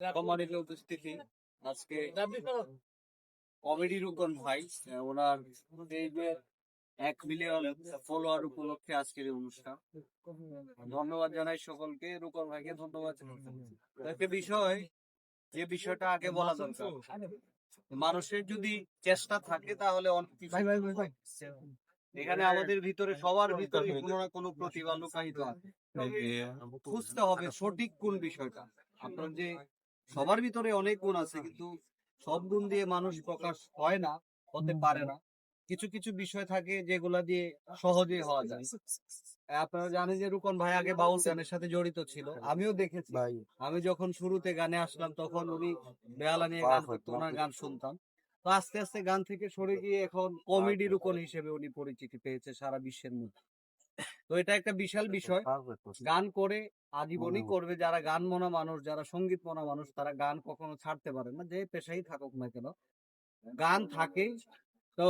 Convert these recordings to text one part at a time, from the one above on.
সম্মানিত উপস্থিতি, আজকে কমেডি রুকন ভাই ওনার পেজে 1 মিলিয়ন ফলোয়ার উপলক্ষে আজকের এই অনুষ্ঠান। ধন্যবাদ জানাই সকলকে, রুকন ভাইকে ধন্যবাদ। একটা বিষয়, যে বিষয়টা আগে বলা দরকার, মানুষের যদি চেষ্টা থাকে তাহলে অনেক কিছু। এখানে আমাদের ভিতরে সবার ভিতরে কোনো না কোনো প্রতিভা লুকায়িত আছে, খুঁজতে হবে সঠিক কোন বিষয়টা। আপনার যে সবার ভিতরে অনেক গুণ আছে, কিন্তু সব গুণ দিয়ে মানুষ প্রকাশ হয় না, হতে পারে না। কিছু কিছু বিষয় থাকে যেগুলা দিয়ে সহজেই হওয়া যায়। আপনারা জানেন যে রুকন ভাই আগে বাউল গানের সাথে জড়িত ছিল, আমিও দেখেছি। আমি যখন শুরুতে গানে আসলাম তখন উনি বেহালা নিয়ে গান করতো, ওনার গান শুনতাম। তো আস্তে আস্তে গান থেকে সরে গিয়ে এখন কমেডি রুকন হিসেবে উনি পরিচিতি পেয়েছে সারা বিশ্বের মধ্যে। তো এটা একটা বিশাল বিষয়। গান করে আজীবনই করবে যারা গান মনা মানুষ, যারা সঙ্গীত মনা মানুষ, তারা গান কখনো ছাড়তে পারে না, যে পেশাই থাকুক না কেন গান থাকে। তো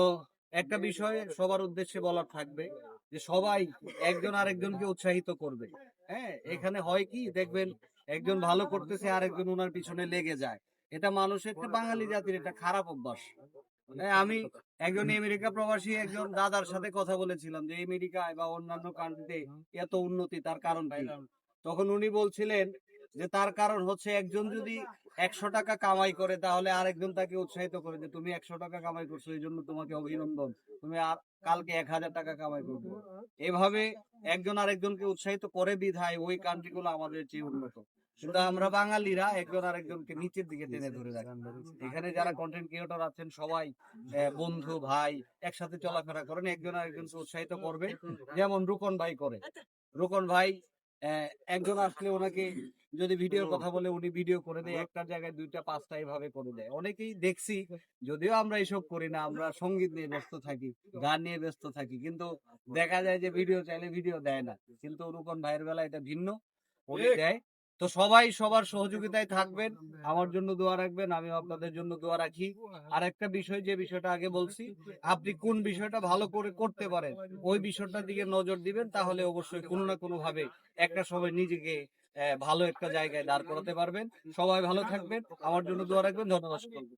একটা বিষয় সবার উদ্দেশ্যে বলার থাকবে যে সবাই একজন আরেকজনকে উৎসাহিত করবে। হ্যাঁ, এখানে হয় কি দেখবেন, একজন ভালো করতেছে আরেকজন ওনার পিছনে লেগে যায়। এটা মানুষের, বাঙালি জাতির এটা খারাপ অভ্যাস। হ্যাঁ, আমি একজন আমেরিকা প্রবাসী একজন দাদার সাথে কথা বলেছিলাম যে আমেরিকায় বা অন্যান্য কান্ট্রিতে এত উন্নতি, তার কারণ কি? তখন উনি বলছিলেন যে তার কারণ হচ্ছে একজন যদি 100 টাকা কামাই করে তাহলে আরেকজন তাকে উৎসাহিত করে যে তুমি 100 টাকা কামাই করছো, এই জন্য তোমাকে অভিনন্দন, তুমি আর কালকে 1000 টাকা কামাই করবে। এভাবে একজন আরেকজনকে উৎসাহিত করে বিধায় ওই কান্ট্রি গুলো আমাদের চেয়ে উন্নত। কিন্তু আমরা বাঙালিরা একজন আরেকজনকে নিচের দিকে টেনে ধরে রাখি। এখানে যারা কন্টেন্ট ক্রিয়েটর আছেন সবাই বন্ধু ভাই একসাথে চলাফেরা করেন, একজন আরেকজনকে উৎসাহিত করবে, যেমন রুকন ভাই করে। রুকন ভাই একজন আসলে ওনাকে যদি ভিডিওর কথা বলে উনি ভিডিও করে দেয়, একটা জায়গায় 2টা 5টা এভাবে করে দেয়। অনেকেই দেখছি, যদিও আমরা এসব করি না, আমরা সঙ্গীত নিয়ে ব্যস্ত থাকি, গান নিয়ে ব্যস্ত থাকি, কিন্তু দেখা যায় যে ভিডিও চাইলে ভিডিও দেয় না। কিন্তু রুকন ভাইয়ের বেলা এটা ভিন্ন, উনি দেয়। তো সবাই সবার সহযোগিতায় থাকবেন, আমার জন্য দোয়া রাখবেন, আমি আপনাদের জন্য দোয়া রাখি। আর একটা বিষয়, যে বিষয়টা আগে বলছি, আপনি কোন বিষয়টা ভালো করে করতে পারেন ওই বিষয়টার দিকে নজর দিবেন, তাহলে অবশ্যই কোনো না কোনো ভাবে একটা সময় নিজেকে ভালো একটা জায়গায় দাঁড় করাতে পারবেন। সবাই ভালো থাকবেন, আমার জন্য দোয়া রাখবেন। ধন্যবাদ সকলকে।